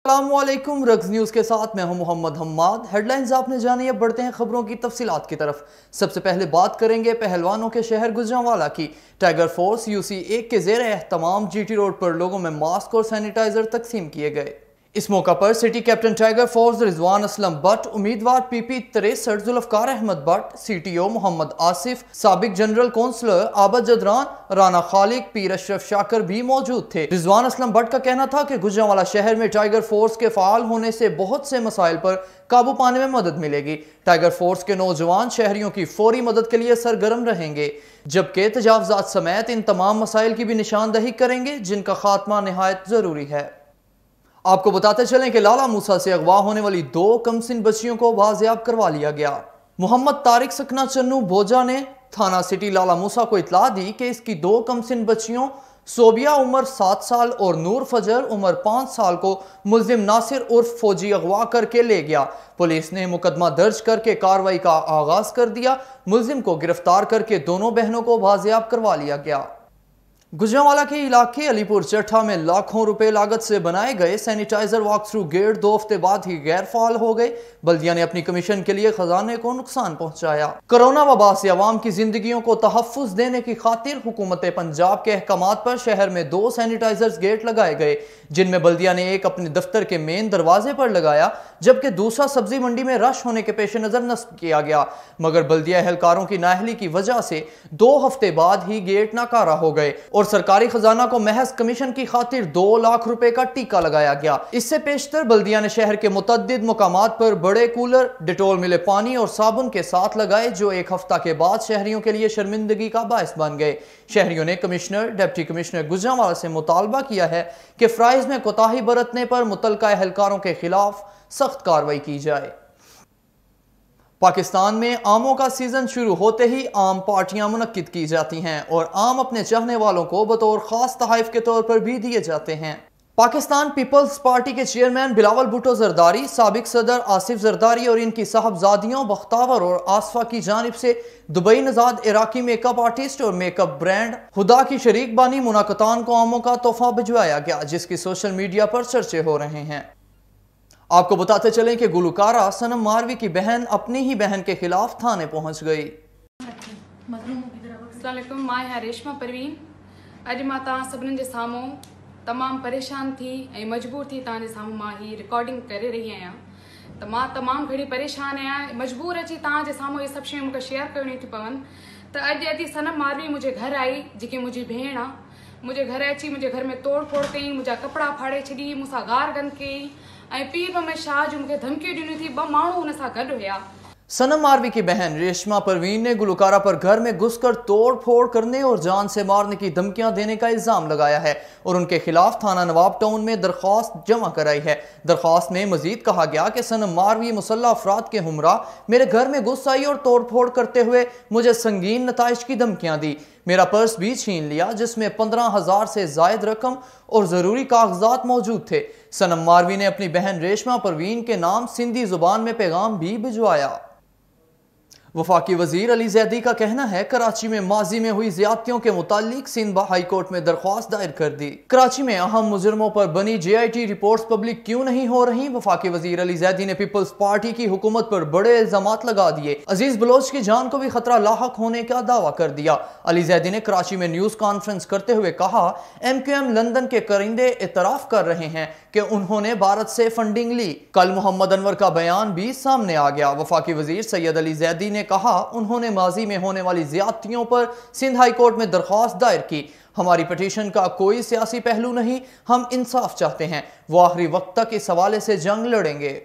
अस्सलामुअलैकुम। Rugs news के साथ मैं हूं मोहम्मद हम्माद। हेडलाइंस आपने जानी, अब बढ़ते हैं खबरों की तफसीलात की तरफ। सबसे पहले बात करेंगे पहलवानों के शहर गुजरांवाला की। टाइगर फोर्स UC1 के ज़ेर एहतमाम GT रोड पर लोगों में मास्क और सैनिटाइजर तकसीम किए गए। इस मौका पर city captain tiger force Rizwan Aslam Butt, उम्मीदवार PP 63 जुल्फकार अहमद बट, CTO मोहम्मद आसिफ, साबिक जनरल कौंसलर आबद जदरान, राना खालिक, पीर अशरफ शाकर भी मौजूद थे। रिजवान असलम बट का कहना था कि गुजरांवाला शहर में टाइगर फोर्स के फाल होने से बहुत से मसाइल पर काबू पाने में मदद मिलेगी। टाइगर फोर्स के नौजवान शहरियों की फौरी मदद के लिए सरगर्म रहेंगे, जबकि तजावजात समेत इन तमाम मसाइल की भी निशानदही करेंगे जिनका खात्मा निहायत जरूरी है। आपको बताते चलें कि लाला मूसा से अगवा होने वाली 2 कमसिन बच्चियों को बाजियाब करवा लिया गया। मोहम्मद तारिक सकना चन्नू भोजा ने थाना सिटी लाला मूसा को इतला दी कि इसकी 2 कमसिन बच्चियों सोबिया उम्र 7 साल और नूर फजर उम्र 5 साल को मुल्जिम नासिर उर्फ फौजी अगवा करके ले गया। पुलिस ने मुकदमा दर्ज करके कार्रवाई का आगाज कर दिया। मुल्जिम को गिरफ्तार करके दोनों बहनों को बाजियाब करवा लिया गया। गुजरांवाला के इलाके अलीपुर चट्ठा में लाखों रुपए लागत से बनाए गए सैनिटाइजर वॉक थ्रू गेट 2 हफ्ते बाद ही गैर फाल हो गए। बल्दिया ने अपनी कमीशन के लिए खजाने को नुकसान पहुंचाया। कोरोना वबा से अवाम की जिंदगियों को तहफ्फुज देने की खातिर हुकूमत पंजाब के अहकामात पर शहर में 2 सैनिटाइजर्स गेट लगाए गए, जिनमें बल्दिया ने एक अपने दफ्तर के मेन दरवाजे पर लगाया, जबकि दूसरा सब्जी मंडी में रश होने के पेश नजर नस्ब किया गया। मगर बल्दिया एहलकारों की नाअहली की वजह से 2 हफ्ते बाद ही गेट नाकारा हो गए और सरकारी खजाना को महज कमीशन की खातिर 2 लाख रुपए का टीका लगाया गया। इससे पेशतर बल्दिया ने शहर के मुतअद्दिद मुकामात पर बड़े कूलर, डिटोल मिले पानी और साबुन के साथ लगाए, जो एक हफ्ता के बाद शहरियों के लिए शर्मिंदगी का बायस बन गए। शहरियों ने कमिश्नर, डिप्टी कमिश्नर गुजरांवाला से मुतालबा किया है कि फ्राइज में कोताही बरतने पर मुतलका एहलकारों के खिलाफ सख्त कार्रवाई की जाए। पाकिस्तान में आमों का सीजन शुरू होते ही आम पार्टियां मुनक्किद की जाती हैं और आम अपने चाहने वालों को बतौर खास तोहफे के तौर पर भी दिए जाते हैं। पाकिस्तान पीपल्स पार्टी के चेयरमैन बिलावल भुट्टो जरदारी, साबिक सदर आसिफ जरदारी और इनकी साहबजादियों बख्तावर और आसफा की जानिब से दुबई नजाद इराकी मेकअप आर्टिस्ट और मेकअप ब्रांड हुदा की शरीक बानी मुनाकतान को आमों का तोहफा भिजवाया गया, जिसकी सोशल मीडिया पर चर्चे हो रहे हैं। आपको बताते चलें कि गुलकारा सनम मारवी की बहन अपनी ही बहन के खिलाफ थाने पहुंच गई। अस्सलामुअलैकुम, मां रेशमा परवीन। अज मां तव्हां सभिनीनि जे साम्हूं तमामु परेशान थी ऐं मजबूर थी तव्हां जे साम्हूं मां ही रिकॉर्डिंग करे रही आहियां। त मां तमामु घणी परेशान आहियां, मजबूर अची तव्हां जे साम्हूं इहे सभु शयूं मूंखे शेयर करणियूं थी पवनि। त अॼु सनम मारवी मुंहिंजे घर आई, जेकी मुंहिंजी भेण आहे। मुंहिंजे घर अची मुंहिंजे घर में तोड़ फोड़ कई, मुंहिंजा कपिड़ा फाड़े छॾी, मूंसां गार गंद कई ऐं पीर में शाह जो मूंखे धमकियूं ॾिनियूं थी। 2 माण्हू हुन सां गॾु हुया। सनम मारवी की बहन रेशमा परवीन ने गुलकारा पर घर में घुसकर तोड़ फोड़ करने और जान से मारने की धमकियां देने का इल्जाम लगाया है और उनके खिलाफ थाना नवाब टाउन में दरख्वास्त जमा कराई है। दरख्वास्त में मजीद कहा गया कि सनम मारवी मुसल्लह अफराद के हमरा मेरे घर में घुस आई और तोड़ फोड़ करते हुए मुझे संगीन नताइज की धमकियां दी। मेरा पर्स भी छीन लिया, जिसमें 15,000 से जायद रकम और जरूरी कागजात मौजूद थे। सनम मारवी ने अपनी बहन रेशमा परवीन के नाम सिंधी जुबान में पैगाम भी भिजवाया। वफाकी वजीर अली जैदी का कहना है, कराची में माजी में हुई ज्यादतियों के मुतालिक सिंध हाई कोर्ट में दरख्वास्त दायर कर दी। कराची में अहम मुजरमों पर बनी JIT रिपोर्ट्स पब्लिक क्यों नहीं हो रही? वफाकी वजीर अली जैदी ने पीपल्स पार्टी की हुकूमत पर बड़े इल्जामात लगा दिए। अजीज बलोच की जान को भी खतरा लाहक होने का दावा कर दिया। अली जैदी ने कराची में न्यूज कॉन्फ्रेंस करते हुए कहा, MQM लंदन के करिंदे इतराफ कर रहे हैं कि उन्होंने भारत से फंडिंग ली। कल मोहम्मद अनवर का बयान भी सामने आ गया। वफाकी वजीर सैयद अली जैदी ने कहा, उन्होंने माजी में होने वाली ज्यादतियों पर सिंध हाई कोर्ट में दरख्वास्त दायर की। हमारी पिटीशन का कोई सियासी पहलू नहीं, हम इंसाफ चाहते हैं। वो आखिरी वक्त तक इस हवाले से जंग लड़ेंगे।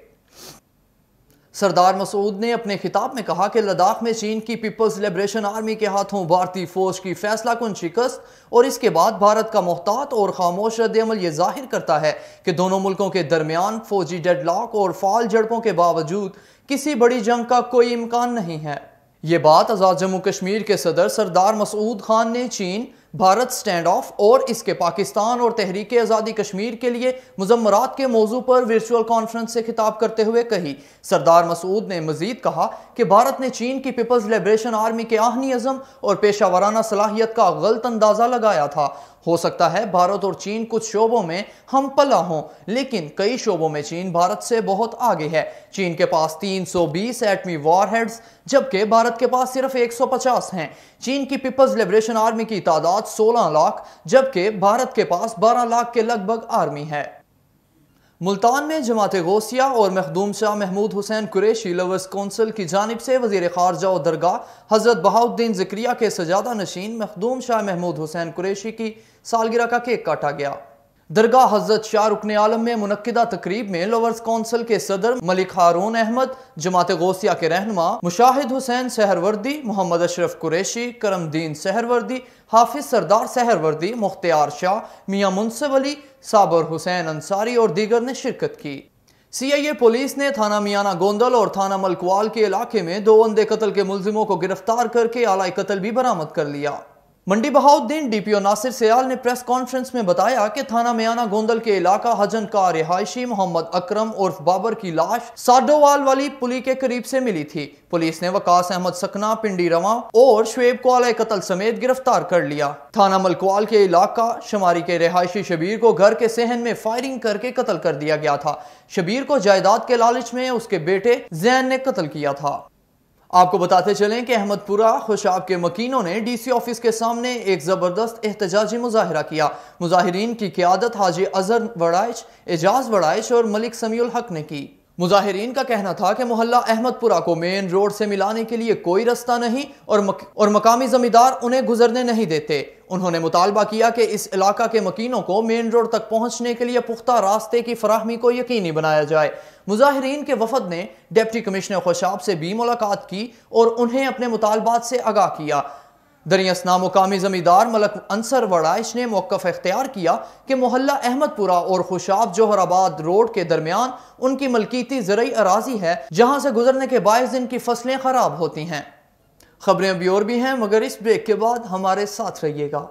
सरदार मसूद ने अपने खिताब में कहा कि लद्दाख में चीन की पीपल्स लिबरेशन आर्मी के हाथों भारतीय फौज की फैसला कुन शिकस्त और इसके बाद भारत का मोहतात और खामोश रद्द-ए-अमल ये जाहिर करता है कि दोनों मुल्कों के दरमियान फौजी डेडलॉक और फाल झड़पों के बावजूद किसी बड़ी जंग का कोई इम्कान नहीं है। ये बात आज़ाद जम्मू कश्मीर के सदर सरदार मसूद खान ने चीन, भारत स्टैंड ऑफ और इसके पाकिस्तान और तहरीक आज़ादी कश्मीर के लिए मुज़म्मरात के मौजू पर वर्चुअल कॉन्फ्रेंस से खिताब करते हुए कही। सरदार मसूद ने मजीद कहा कि भारत ने चीन की पीपल्स लिबरेशन आर्मी के आहनी अज़म और पेशा वराना सलाहियत का गलत अंदाज़ा लगाया था। ہو سکتا ہے بھارت اور چین کچھ شعبوں میں ہم پلہ ہوں، لیکن کئی شعبوں میں چین بھارت سے بہت آگے ہے۔ چین کے پاس 320 ایٹمی وار ہیڈز جبکہ بھارت کے پاس صرف 150 ہیں۔ چین کی پیپلز لبریشن آرمی کی تعداد 16 لاکھ جبکہ بھارت کے پاس 12 لاکھ کے لگ بھگ آرمی ہے۔ ملتان میں جماعت غوثیہ اور مخدوم شاہ محمود حسین قریشی لورز کونسل کی جانب سے وزیر خارجہ و درگاہ حضرت بہاؤالدین ذکریہ کے سجادہ نشین مخدوم شاہ محمود حسین قریشی کی سالگرہ کا کیک کاٹا گیا۔ درگاہ حضرت شاہ رکن عالم میں منعقدہ تقریب میں لورز کونسل کے صدر ملک ہارون احمد، جماعت غوثیہ کے رہنما مشاہد حسین سہروردی، محمد اشرف قریشی، کرم دین سہروردی، حافظ سردار سہروردی، مختار شاہ، میاں منصف علی، صابر حسین انصاری اور دیگر نے شرکت کی۔ CIA پولیس نے تھانہ میانہ گوندل اور تھانہ ملکوال کے علاقے میں 2 اندھے قتل کے ملزموں کو گرفتار کر کے آلۂ قتل بھی برآمد کر لیا۔ منڈی بہاؤالدین DPO ناصر سیال نے پریس کانفرنس میں بتایا کہ تھانہ میانہ گوندل کے علاقہ حجن کا رہائشی محمد اکرم عرف بابر کی لاش ساڈووال والی پلی کے قریب سے ملی تھی۔ پولیس نے وقاص احمد سکنا، پنڈی رواں اور شعیب کو آلۂ قتل سمیت گرفتار کر لیا۔ تھانہ ملکوال کے علاقہ شماری کے رہائشی شبیر کو گھر کے صحن میں فائرنگ کر کے قتل کر دیا گیا تھا۔ شبیر کو جائیداد کے لالچ میں اس کے بیٹے زین نے قتل کیا تھا۔ آپ کو بتاتے چلیں کہ احمد پورہ خوشاب کے مکینوں نے DC آفس کے سامنے ایک زبردست احتجاجی مظاہرہ کیا۔ مظاہرین کی قیادت حاجی اظہر وڑائچ، اعجاز وڑائچ اور ملک سمیع الحق نے کی۔ مظاہرین کا کہنا تھا کہ محلہ احمد پورہ کو مین روڈ سے ملانے کے لیے کوئی رستہ نہیں اور مقامی زمیندار انہیں گزرنے نہیں دیتے۔ انہوں نے مطالبہ کیا کہ اس علاقہ کے مکینوں کو مین روڈ تک پہنچنے کے لیے پختہ راستے کی فراہمی کو یقینی بنایا جائے۔ مظاہرین کے وفد نے ڈپٹی کمشنر خوشاب سے بھی ملاقات کی اور انہیں اپنے مطالبات سے آگاہ کیا۔ دریاسنا مقامی زمیندار ملک انصر وڑائچ نے موقف اختیار کیا کہ محلہ احمد پورہ اور خوشاب جوہر آباد روڈ کے درمیان ان کی ملکیتی زرعی اراضی ہے جہاں سے گزرنے کے باعث ان کی فصلیں خراب ہوتی ہیں۔ خبریں ابھی اور بھی ہیں مگر اس بریک کے بعد ہمارے ساتھ رہیے گا۔